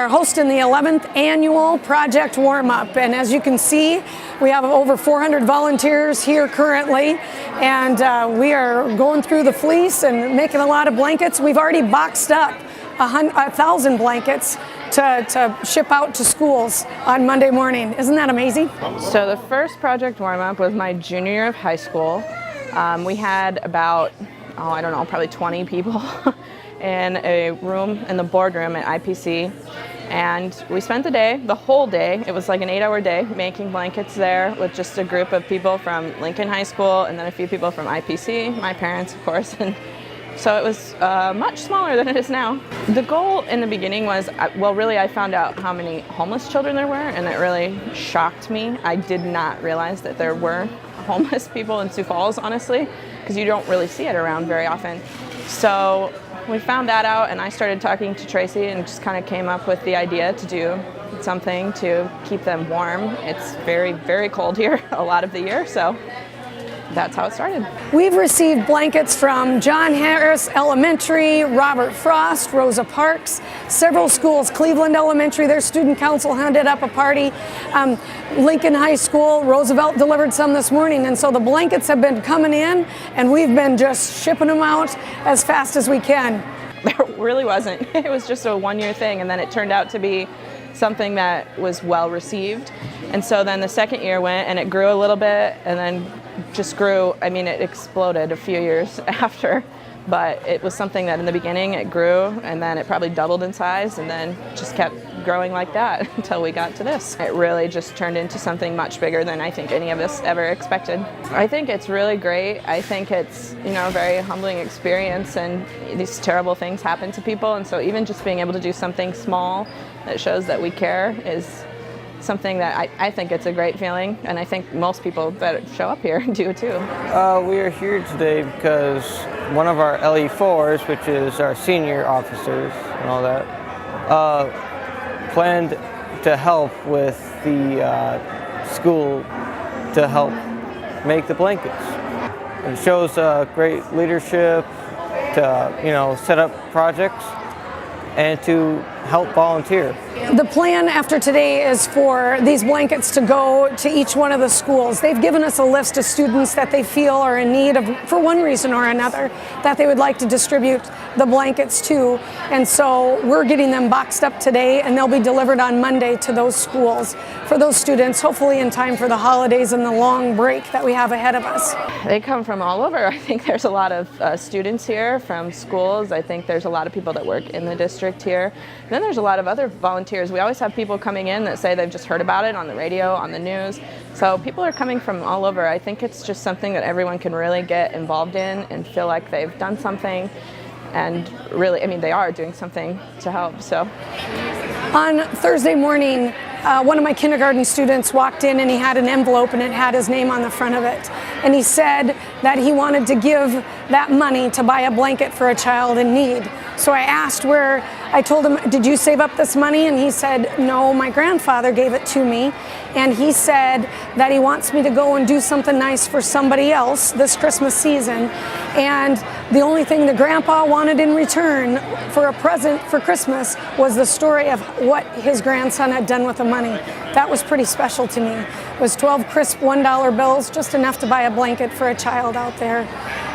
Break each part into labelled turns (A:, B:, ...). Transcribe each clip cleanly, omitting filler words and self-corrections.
A: hosting the 11th annual project warm-up, and as you can see, we have over 400 volunteers here currently, and we are going through the fleece and making a lot of blankets. We've already boxed up 1,000 blankets to ship out to schools on Monday morning. Isn't that amazing?
B: So the first project warm-up was my junior year of high school. We had about, I don't know, probably 20 people in a room in the boardroom at IPC. And we spent the day, the whole day, it was like an 8-hour day, making blankets there with just a group of people from Lincoln High School and then a few people from IPC, my parents, of course. And so it was much smaller than it is now. The goal in the beginning was, well, really I found out how many homeless children there were, and it really shocked me. I did not realize that there were homeless people in Sioux Falls, honestly, because you don't really see it around very often. So we found that out, and I started talking to Tracy and just kind of came up with the idea to do something to keep them warm. It's very, very cold here a lot of the year, so that's how it started.
A: We've received blankets from John Harris Elementary, Robert Frost, Rosa Parks, several schools, Cleveland Elementary, their student council handed up a party, Lincoln High School, Roosevelt delivered some this morning, and so the blankets have been coming in, and we've been just shipping them out as fast as we can.
B: There really wasn't. It was just a one-year thing, and then it turned out to be something that was well received. And so then the second year went, and it grew a little bit, and then just grew. I mean, it exploded a few years after, but it was something that in the beginning it grew, and then it probably doubled in size, and then just kept growing like that until we got to this. It really just turned into something much bigger than I think any of us ever expected. I think it's really great. I think it's, you know, a very humbling experience, and these terrible things happen to people, and so even just being able to do something small that shows that we care is something that I think it's a great feeling, and I think most people that show up here do too.
C: We are here today because one of our LE4s, which is our senior officers and all that, planned to help with the school to help make the blankets. It shows great leadership to, you know, set up projects and to help volunteer.
A: The plan after today is for these blankets to go to each one of the schools. They've given us a list of students that they feel are in need of, for one reason or another, that they would like to distribute the blankets to. And so we're getting them boxed up today, and they'll be delivered on Monday to those schools for those students, hopefully in time for the holidays and the long break that we have ahead of us.
B: They come from all over. I think there's a lot of students here from schools. I think there's a lot of people that work in the district here. And then there's a lot of other volunteers. We always have people coming in that say they've just heard about it on the radio, on the news. So people are coming from all over. I think it's just something that everyone can really get involved in and feel like they've done something. And really, I mean, they are doing something to help. So
A: on Thursday morning, one of my kindergarten students walked in and he had an envelope and it had his name on the front of it. And he said that he wanted to give that money to buy a blanket for a child in need. So I asked I told him, did you save up this money? And he said, no, my grandfather gave it to me. And he said that he wants me to go and do something nice for somebody else this Christmas season. And the only thing the grandpa wanted in return for a present for Christmas was the story of what his grandson had done with the money. That was pretty special to me. It was 12 crisp $1 bills, just enough to buy a blanket for a child out there.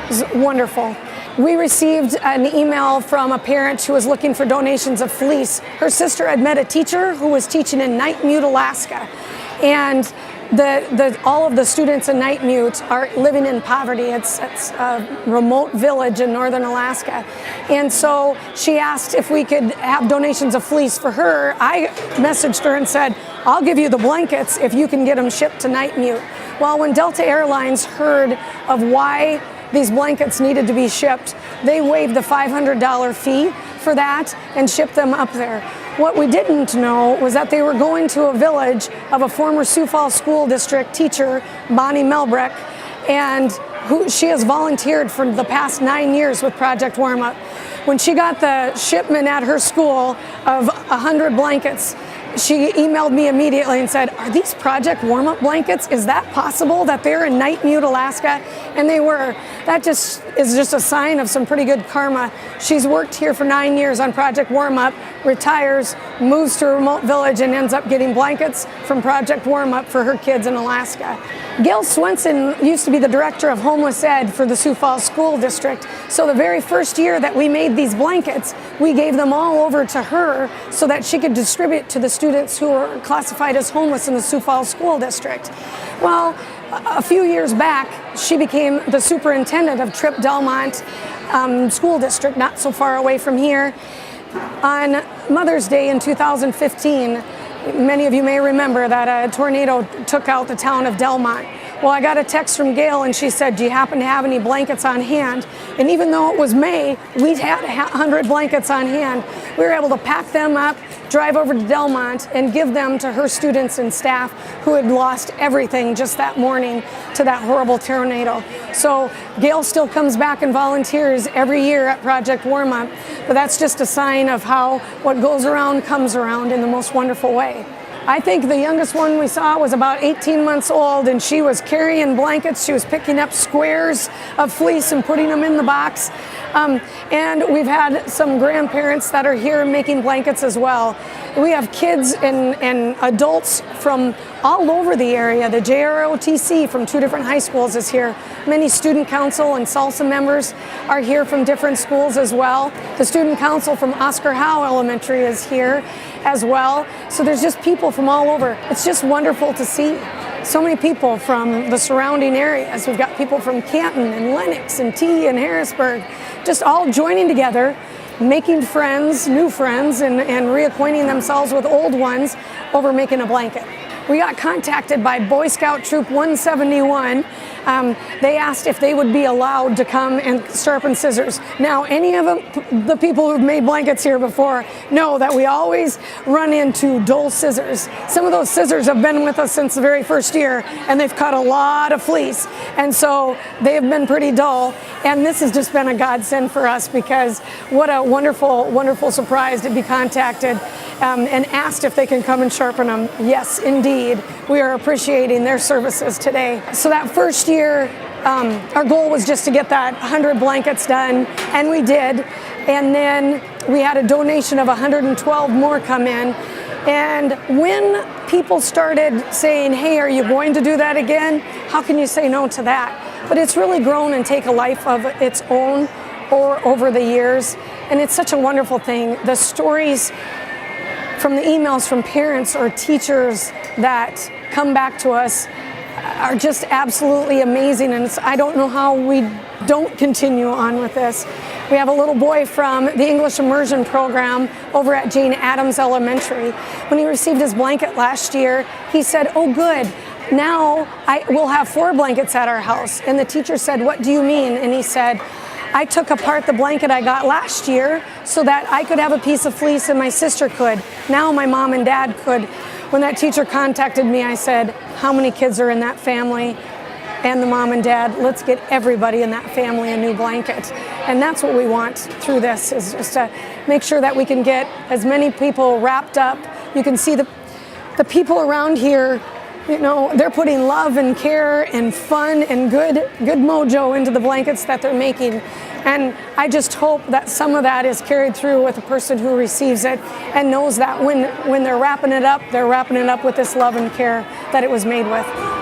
A: It was wonderful. We received an email from a parent who was looking for donations of fleece. Her sister had met a teacher who was teaching in Nightmute, Alaska. And all of the students in Nightmute are living in poverty. It's a remote village in northern Alaska. And so she asked if we could have donations of fleece for her. I messaged her and said, I'll give you the blankets if you can get them shipped to Nightmute. Well, when Delta Airlines heard of why these blankets needed to be shipped, they waived the $500 fee for that and shipped them up there. What we didn't know was that they were going to a village of a former Sioux Falls School District teacher, Bonnie Melbreck, and she has volunteered for the past 9 years with Project Warm Up. When she got the shipment at her school of 100 blankets, she emailed me immediately and said, are these Project Warm Up blankets? Is that possible that they're in Nightmute, Alaska? And they were. That is just a sign of some pretty good karma. She's worked here for 9 years on Project Warm Up, retires, moves to a remote village, and ends up getting blankets from Project Warm Up for her kids in Alaska. Gail Swenson used to be the director of homeless ed for the Sioux Falls School District. So the very first year that we made these blankets, we gave them all over to her so that she could distribute to the students who were classified as homeless in the Sioux Falls School District. Well, a few years back, she became the superintendent of Tripp Delmont School District, not so far away from here. On Mother's Day in 2015, many of you may remember that a tornado took out the town of Delmont. Well, I got a text from Gail and she said, do you happen to have any blankets on hand? And even though it was May, we had 100 blankets on hand. We were able to pack them up, drive over to Delmont, and give them to her students and staff who had lost everything just that morning to that horrible tornado. So Gail still comes back and volunteers every year at Project Warm Up, but that's just a sign of how what goes around comes around in the most wonderful way. I think the youngest one we saw was about 18 months old, and she was carrying blankets. She was picking up squares of fleece and putting them in the box. And we've had some grandparents that are here making blankets as well. We have kids and adults from all over the area. The JROTC from 2 different high schools is here. Many student council and SALSA members are here from different schools as well. The student council from Oscar Howe Elementary is here as well. So there's just people from all over. It's just wonderful to see so many people from the surrounding areas. We've got people from Canton and Lenox and T and Harrisburg, just all joining together, making friends, new friends, and reacquainting themselves with old ones over making a blanket. We got contacted by Boy Scout Troop 171. They asked if they would be allowed to come and sharpen scissors. Now, any of the people who've made blankets here before know that we always run into dull scissors. Some of those scissors have been with us since the very first year, and they've cut a lot of fleece, and so they have been pretty dull. And this has just been a godsend for us, because what a wonderful, wonderful surprise to be contacted and asked if they can come and sharpen them. Yes, indeed. We are appreciating their services today. So that first year, our goal was just to get that 100 blankets done, and we did. And then we had a donation of 112 more come in. And when people started saying, hey, are you going to do that again? How can you say no to that? But it's really grown and take a life of its own over the years. And it's such a wonderful thing. The stories from the emails from parents or teachers that come back to us are just absolutely amazing, and I don't know how we don't continue on with this. We have a little boy from the English immersion program over at Jane Addams Elementary. When he received his blanket last year, he said, oh good, now we'll have 4 blankets at our house. And the teacher said, what do you mean? And he said, I took apart the blanket I got last year so that I could have a piece of fleece and my sister could. Now my mom and dad could. when that teacher contacted me, I said, how many kids are in that family? And the mom and dad, let's get everybody in that family a new blanket. And that's what we want through this, is just to make sure that we can get as many people wrapped up. You can see the people around here, you know, they're putting love and care and fun and good mojo into the blankets that they're making. And I just hope that some of that is carried through with the person who receives it and knows that when they're wrapping it up with this love and care that it was made with.